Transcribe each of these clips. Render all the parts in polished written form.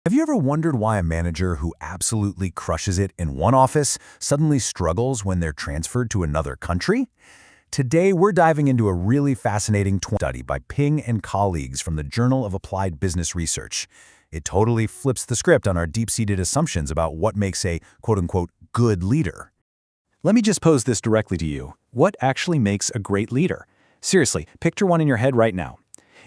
Have you ever wondered why a manager who absolutely crushes it in one office suddenly struggles when they're transferred to another country? Today, we're diving into a really fascinating study by Ping and colleagues from the Journal of Applied Business Research. It totally flips the script on our deep-seated assumptions about what makes a quote-unquote good leader. Let me just pose this directly to you. What actually makes a great leader? Seriously, picture one in your head right now.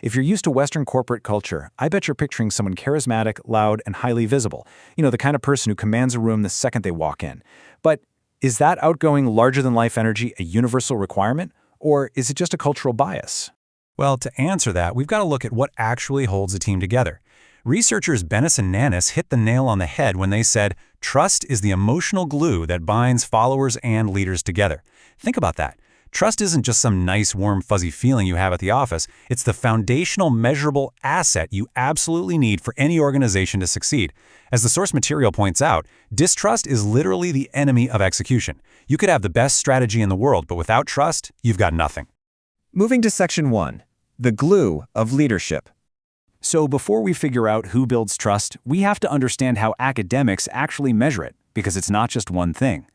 If you're used to Western corporate culture, I bet you're picturing someone charismatic, loud, and highly visible. You know, the kind of person who commands a room the second they walk in. But is that outgoing, larger-than-life energy a universal requirement? Or is it just a cultural bias? Well, to answer that, we've got to look at what actually holds a team together. Researchers Bennis and Nannis hit the nail on the head when they said, trust is the emotional glue that binds followers and leaders together. Think about that. Trust isn't just some nice, warm, fuzzy feeling you have at the office. It's the foundational, measurable asset you absolutely need for any organization to succeed. As the source material points out, distrust is literally the enemy of execution. You could have the best strategy in the world, but without trust, you've got nothing. Moving to Section 1, the glue of leadership. So before we figure out who builds trust, we have to understand how academics actually measure it, because it's not just one thing.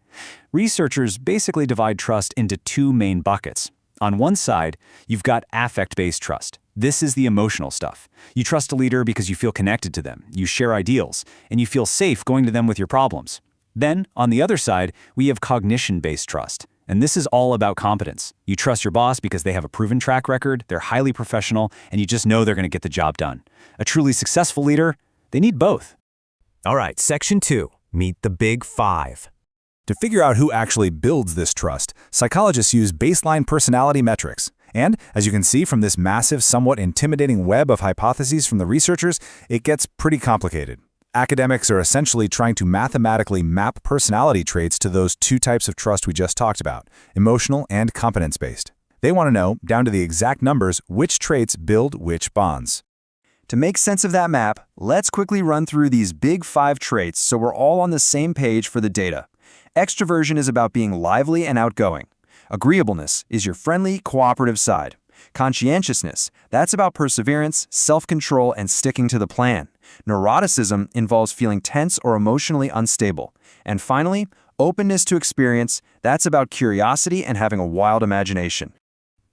Researchers basically divide trust into two main buckets. On one side, you've got affect-based trust. This is the emotional stuff. You trust a leader because you feel connected to them, you share ideals, and you feel safe going to them with your problems. Then, on the other side, we have cognition-based trust. And this is all about competence. You trust your boss because they have a proven track record, they're highly professional, and you just know they're going to get the job done. A truly successful leader, they need both. All right, Section 2, meet the Big Five. To figure out who actually builds this trust, psychologists use baseline personality metrics. And, as you can see from this massive, somewhat intimidating web of hypotheses from the researchers, it gets pretty complicated. Academics are essentially trying to mathematically map personality traits to those two types of trust we just talked about, emotional and competence-based. They want to know, down to the exact numbers, which traits build which bonds. To make sense of that map, let's quickly run through these big 5 traits so we're all on the same page for the data. Extraversion is about being lively and outgoing. Agreeableness is your friendly, cooperative side. Conscientiousness, that's about perseverance, self-control, and sticking to the plan. Neuroticism involves feeling tense or emotionally unstable. And finally, openness to experience, that's about curiosity and having a wild imagination.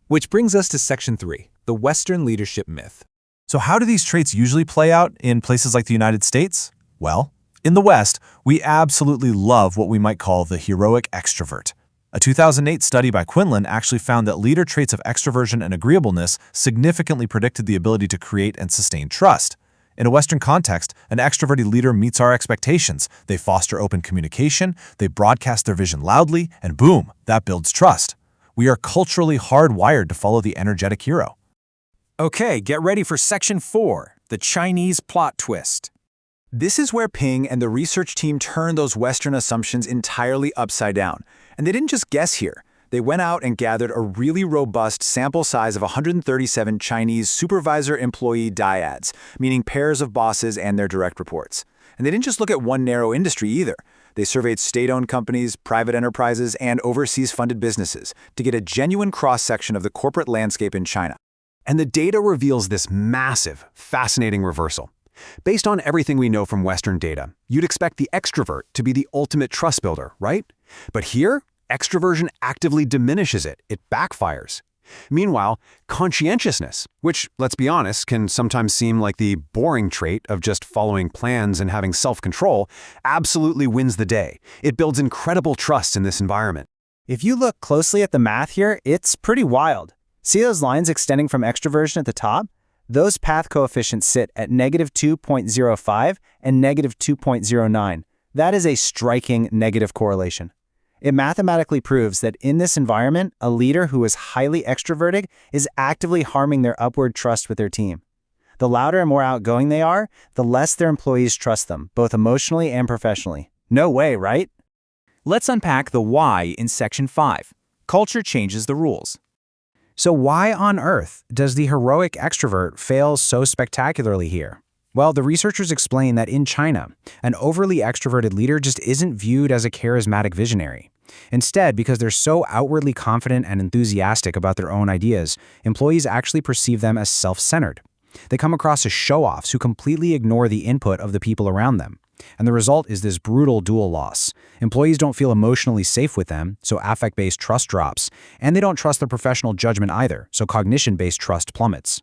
Which brings us to Section 3, the Western leadership myth. So how do these traits usually play out in places like the United States? Well, in the West, we absolutely love what we might call the heroic extrovert. A 2008 study by Quinlan actually found that leader traits of extraversion and agreeableness significantly predicted the ability to create and sustain trust. In a Western context, an extroverted leader meets our expectations. They foster open communication, they broadcast their vision loudly, and boom, that builds trust. We are culturally hardwired to follow the energetic hero. Okay, get ready for Section 4, the Chinese plot twist. This is where Ping and the research team turned those Western assumptions entirely upside down. And they didn't just guess here. They went out and gathered a really robust sample size of 137 Chinese supervisor-employee Dyads, meaning pairs of bosses and their direct reports. And they didn't just look at one narrow industry either. They surveyed state-owned companies, private enterprises, and overseas-funded businesses to get a genuine cross-section of the corporate landscape in China. And the data reveals this massive, fascinating reversal. Based on everything we know from Western data, you'd expect the extrovert to be the ultimate trust builder, right? But here, extroversion actively diminishes it. It backfires. Meanwhile, conscientiousness, which, let's be honest, can sometimes seem like the boring trait of just following plans and having self-control, absolutely wins the day. It builds incredible trust in this environment. If you look closely at the math here, it's pretty wild. See those lines extending from extroversion at the top? Those path coefficients sit at -2.05 and -2.09. That is a striking negative correlation. It mathematically proves that in this environment, a leader who is highly extroverted is actively harming their upward trust with their team. The louder and more outgoing they are, the less their employees trust them, both emotionally and professionally. No way, right? Let's unpack the why in Section 5. Culture changes the rules. So why on earth does the heroic extrovert fail so spectacularly here? Well, the researchers explain that in China, an overly extroverted leader just isn't viewed as a charismatic visionary. Instead, because they're so outwardly confident and enthusiastic about their own ideas, employees actually perceive them as self-centered. They come across as show-offs who completely ignore the input of the people around them. And the result is this brutal dual loss. Employees don't feel emotionally safe with them, so affect-based trust drops, and they don't trust their professional judgment either, so cognition-based trust plummets.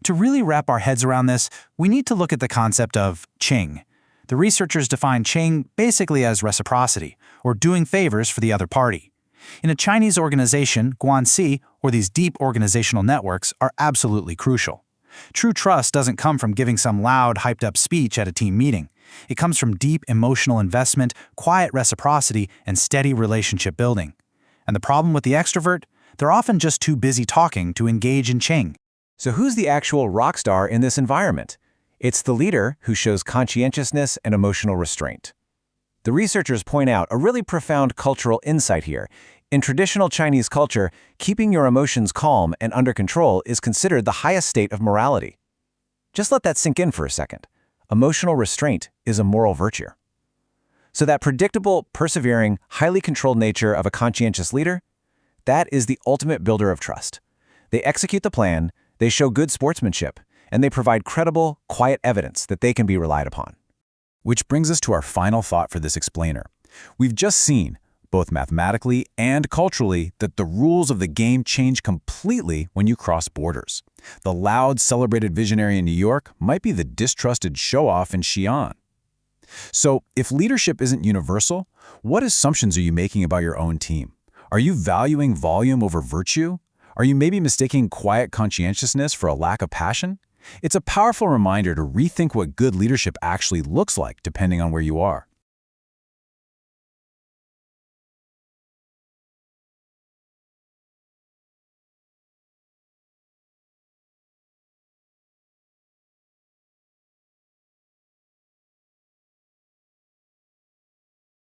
To really wrap our heads around this, we need to look at the concept of Qing. The researchers define Qing basically as reciprocity, or doing favors for the other party. In a Chinese organization, guanxi, or these deep organizational networks, are absolutely crucial. True trust doesn't come from giving some loud, hyped-up speech at a team meeting. It comes from deep emotional investment, quiet reciprocity, and steady relationship building. And the problem with the extrovert? They're often just too busy talking to engage in Qing. So who's the actual rock star in this environment? It's the leader who shows conscientiousness and emotional restraint. The researchers point out a really profound cultural insight here. In traditional Chinese culture, keeping your emotions calm and under control is considered the highest state of morality. Just let that sink in for a second. Emotional restraint is a moral virtue. So that predictable, persevering, highly controlled nature of a conscientious leader, that is the ultimate builder of trust. They execute the plan, they show good sportsmanship, and they provide credible, quiet evidence that they can be relied upon. Which brings us to our final thought for this explainer. We've just seen, both mathematically and culturally, that the rules of the game change completely when you cross borders. The loud, celebrated visionary in New York might be the distrusted show-off in Xi'an. So, if leadership isn't universal, what assumptions are you making about your own team? Are you valuing volume over virtue? Are you maybe mistaking quiet conscientiousness for a lack of passion? It's a powerful reminder to rethink what good leadership actually looks like depending on where you are.